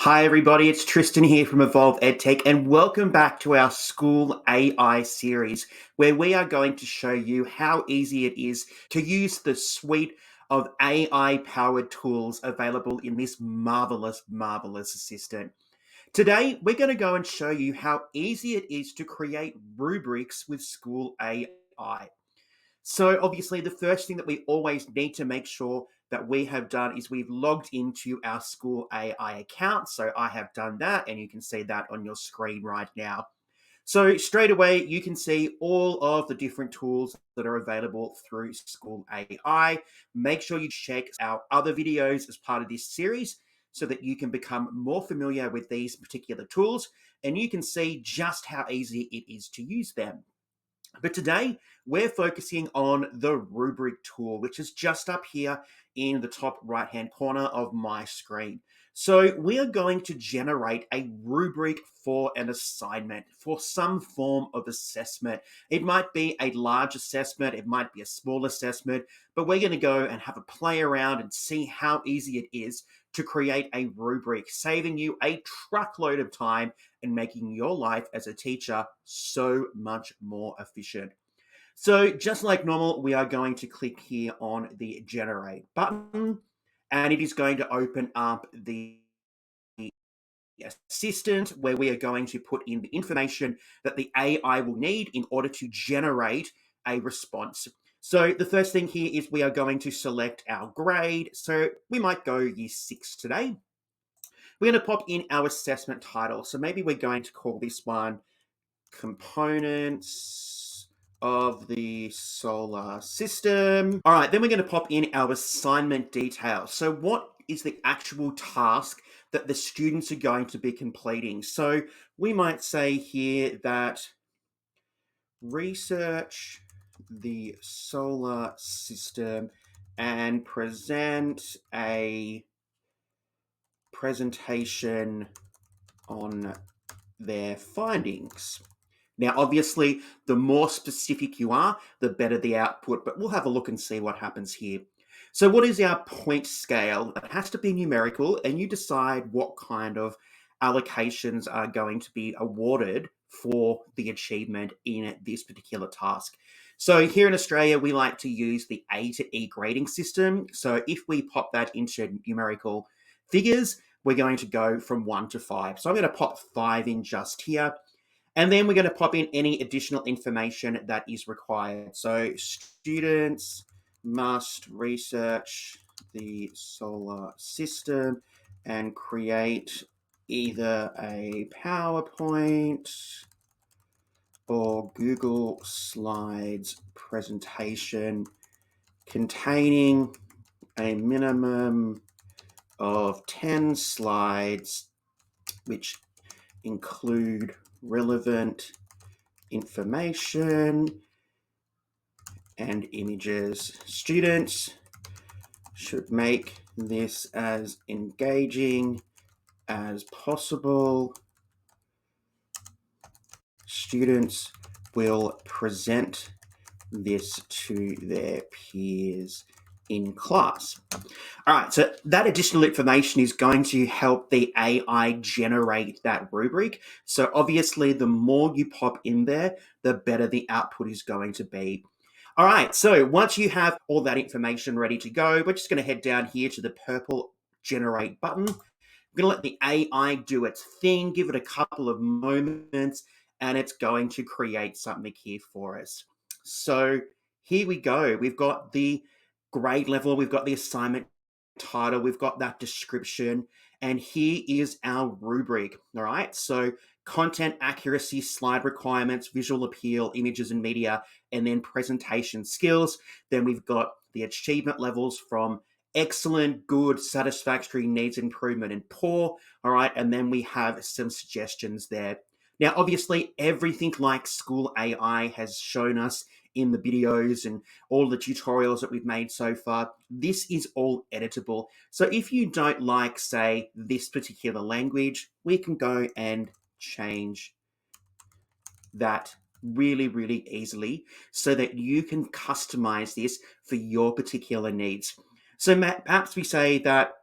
Hi everybody, it's Tristan here from Evolve EdTech and welcome back to our School AI series where we are going to show you how easy it is to use the suite of AI powered tools available in this marvelous assistant. Today, we're going to go and show you how easy it is to create rubrics with School AI. So obviously the first thing that we always need to make sure that we have done is we've logged into our School AI account. So I have done that and you can see that on your screen right now. So straight away, you can see all of the different tools that are available through School AI. Make sure you check our other videos as part of this series so that you can become more familiar with these particular tools and you can see just how easy it is to use them. But today, we're focusing on the rubric tool, which is just up here in the top right-hand corner of my screen. So we are going to generate a rubric for an assignment, for some form of assessment. It might be a large assessment, it might be a small assessment, but we're going to go and have a play around and see how easy it is to create a rubric, saving you a truckload of time and making your life as a teacher so much more efficient. So just like normal, we are going to click here on the generate button and it is going to open up the assistant where we are going to put in the information that the AI will need in order to generate a response. So the first thing here is we are going to select our grade. So we might go year 6 today. We're going to pop in our assessment title. So maybe we're going to call this one Components of the Solar System. All right, then we're going to pop in our assignment details. So what is the actual task that the students are going to be completing? So we might say here that research the solar system and present a presentation on their findings. Now, obviously, the more specific you are, the better the output, but we'll have a look and see what happens here. So what is our point scale? It has to be numerical, and you decide what kind of allocations are going to be awarded for the achievement in this particular task. So here in Australia, we like to use the A to E grading system. So if we pop that into numerical figures, we're going to go from 1 to 5. So I'm going to pop 5 in just here. And then we're going to pop in any additional information that is required. So students must research the solar system and create either a PowerPoint or Google Slides presentation containing a minimum of 10 slides, which include relevant information and images. Students should make this as engaging as possible. Students will present this to their peers in class. All right, so that additional information is going to help the AI generate that rubric. So obviously, the more you pop in there, the better the output is going to be. All right, so once you have all that information ready to go, we're just going to head down here to the purple generate button. We're going to let the AI do its thing, give it a couple of moments, and it's going to create something here for us. So here we go. We've got the grade level, we've got the assignment title, we've got that description, and here is our rubric. All right, so content accuracy, slide requirements, visual appeal, images and media, and then presentation skills. Then we've got the achievement levels from excellent, good, satisfactory, needs improvement, and poor. All right, and then we have some suggestions there. Now, obviously, everything like School AI has shown us in the videos and all the tutorials that we've made so far, this is all editable. So if you don't like, say, this particular language, we can go and change that really easily so that you can customize this for your particular needs. So perhaps we say that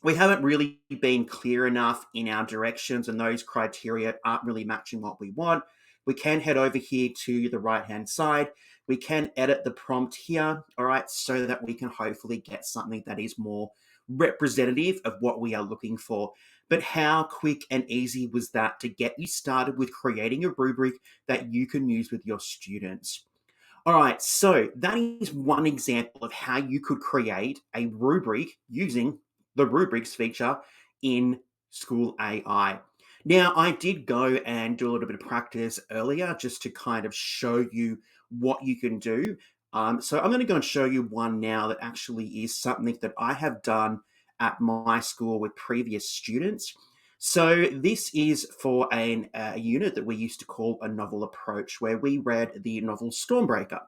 we haven't really been clear enough in our directions and those criteria aren't really matching what we want, we can head over here to the right-hand side. We can edit the prompt here, all right, so that we can hopefully get something that is more representative of what we are looking for. But how quick and easy was that to get you started with creating a rubric that you can use with your students? All right, so that is one example of how you could create a rubric using the rubrics feature in School AI. Now, I did go and do a little bit of practice earlier just to kind of show you what you can do. So I'm going to go and show you one now that actually is something that I have done at my school with previous students. So this is for a unit that we used to call a novel approach, where we read the novel Stormbreaker.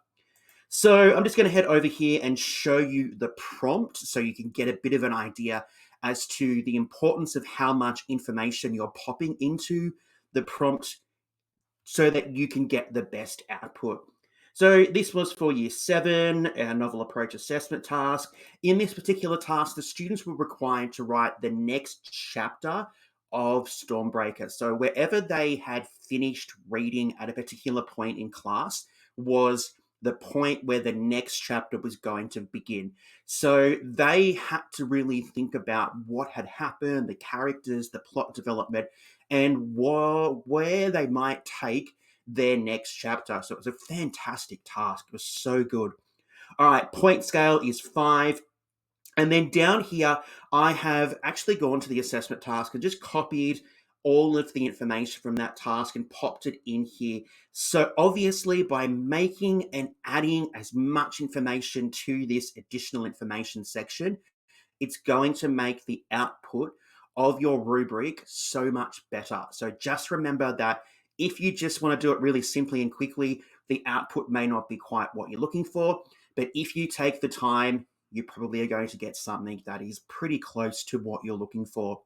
So I'm just going to head over here and show you the prompt so you can get a bit of an idea as to the importance of how much information you're popping into the prompt so that you can get the best output. So this was for year 7, our novel approach assessment task. In this particular task, the students were required to write the next chapter of Stormbreaker. So wherever they had finished reading at a particular point in class was the point where the next chapter was going to begin. So they had to really think about what had happened, the characters, the plot development, and where they might take their next chapter. So it was a fantastic task. It was so good. All right, point scale is 5. And then down here, I have actually gone to the assessment task and just copied all of the information from that task and popped it in here. So obviously, by making and adding as much information to this additional information section, it's going to make the output of your rubric so much better. So just remember that if you just want to do it really simply and quickly, the output may not be quite what you're looking for. But if you take the time, you probably are going to get something that is pretty close to what you're looking for.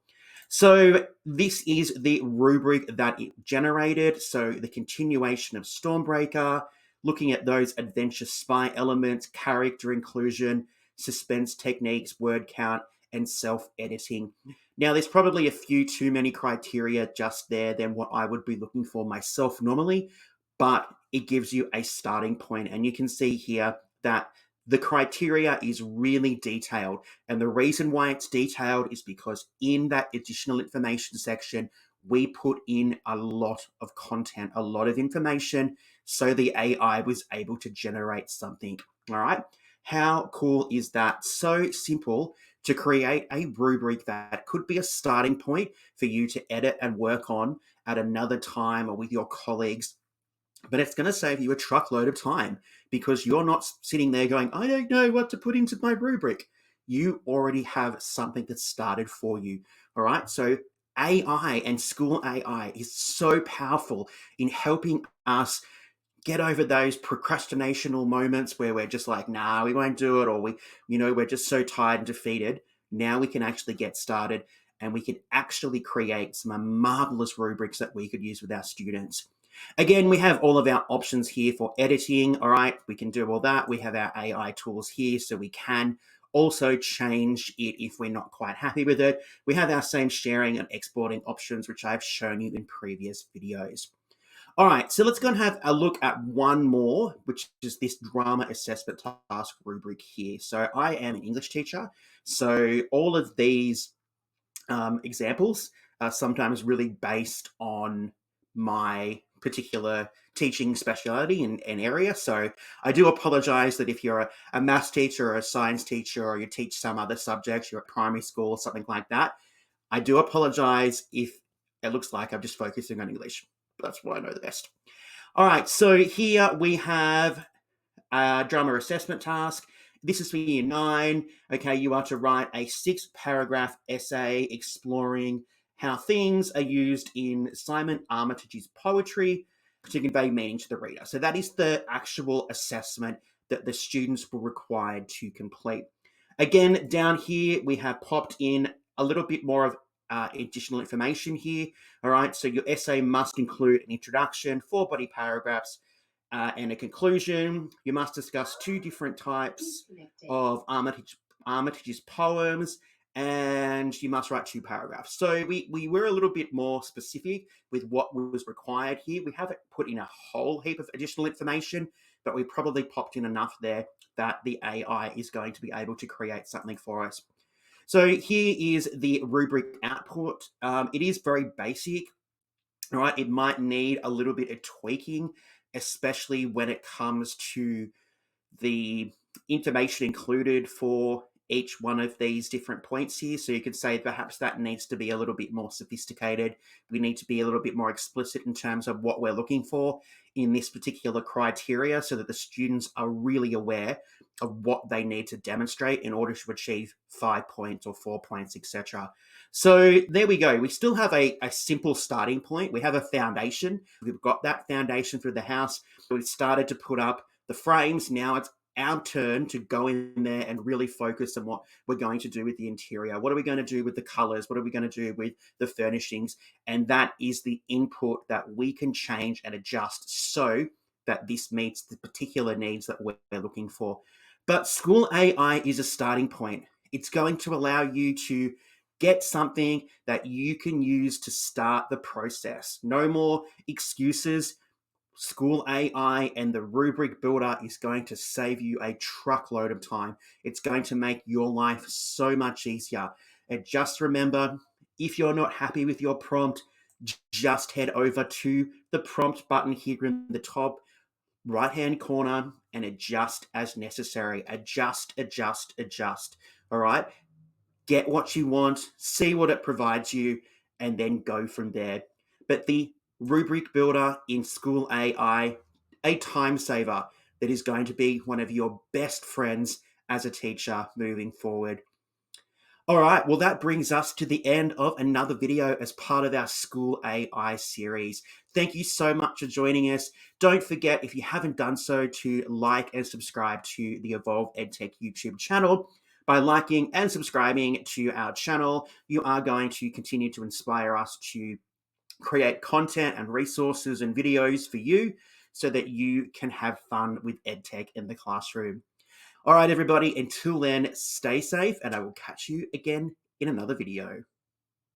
So this is the rubric that it generated. So the continuation of Stormbreaker, looking at those adventure spy elements, character inclusion, suspense techniques, word count, and self-editing. Now, there's probably a few too many criteria just there than what I would be looking for myself normally, but it gives you a starting point. And you can see here that the criteria is really detailed. And the reason why it's detailed is because in that additional information section, we put in a lot of content, a lot of information, so the AI was able to generate something. All right. How cool is that? So simple to create a rubric that could be a starting point for you to edit and work on at another time or with your colleagues. But it's going to save you a truckload of time because you're not sitting there going, I don't know what to put into my rubric. You already have something that's started for you. All right. So AI and School AI is so powerful in helping us get over those procrastinational moments where we're just like, nah, we won't do it, or we're just so tired and defeated. Now we can actually get started and we can actually create some marvelous rubrics that we could use with our students. Again, we have all of our options here for editing. All right, we can do all that. We have our AI tools here, so we can also change it if we're not quite happy with it. We have our same sharing and exporting options, which I've shown you in previous videos. All right, so let's go and have a look at one more, which is this drama assessment task rubric here. So I am an English teacher, so all of these examples are sometimes really based on my particular teaching speciality and area. So I do apologize that if you're a maths teacher or a science teacher or you teach some other subjects, you're at primary school or something like that, I do apologize if it looks like I'm just focusing on English. That's what I know the best. All right, so here we have a drama assessment task. This is for year 9. Okay, you are to write a 6-paragraph essay exploring how things are used in Simon Armitage's poetry to convey meaning to the reader. So that is the actual assessment that the students were required to complete. Again, down here, we have popped in a little bit more of additional information here. All right, so your essay must include an introduction, 4 body paragraphs, and a conclusion. You must discuss 2 different types of Armitage's poems and you must write 2 paragraphs. So we were a little bit more specific with what was required here. We haven't put in a whole heap of additional information, but we probably popped in enough there that the AI is going to be able to create something for us. So here is the rubric output. It is very basic. All right, it might need a little bit of tweaking, especially when it comes to the information included for each one of these different points here. So you could say perhaps that needs to be a little bit more sophisticated. We need to be a little bit more explicit in terms of what we're looking for in this particular criteria so that the students are really aware of what they need to demonstrate in order to achieve 5 points or 4 points, etc. So there we go. We still have a simple starting point. We have a foundation. We've got that foundation for the house. We've started to put up the frames. Now it's our turn to go in there and really focus on what we're going to do with the interior. What are we going to do with the colors? What are we going to do with the furnishings? And that is the input that we can change and adjust so that this meets the particular needs that we're looking for. But SchoolAI is a starting point. It's going to allow you to get something that you can use to start the process. No more excuses. SchoolAI and the rubric builder is going to save you a truckload of time. It's going to make your life so much easier. And just remember, if you're not happy with your prompt, just head over to the prompt button here in the top right-hand corner and adjust as necessary. Adjust, adjust, adjust. All right? Get what you want, see what it provides you, and then go from there. But the rubric builder in SchoolAI, a time saver that is going to be one of your best friends as a teacher moving forward. All right, well, that brings us to the end of another video as part of our SchoolAI series. Thank you so much for joining us. Don't forget, if you haven't done so, to like and subscribe to the Evolve EdTech YouTube channel. By liking and subscribing to our channel, you are going to continue to inspire us to create content and resources and videos for you so that you can have fun with EdTech in the classroom. All right, everybody, until then, stay safe, and I will catch you again in another video.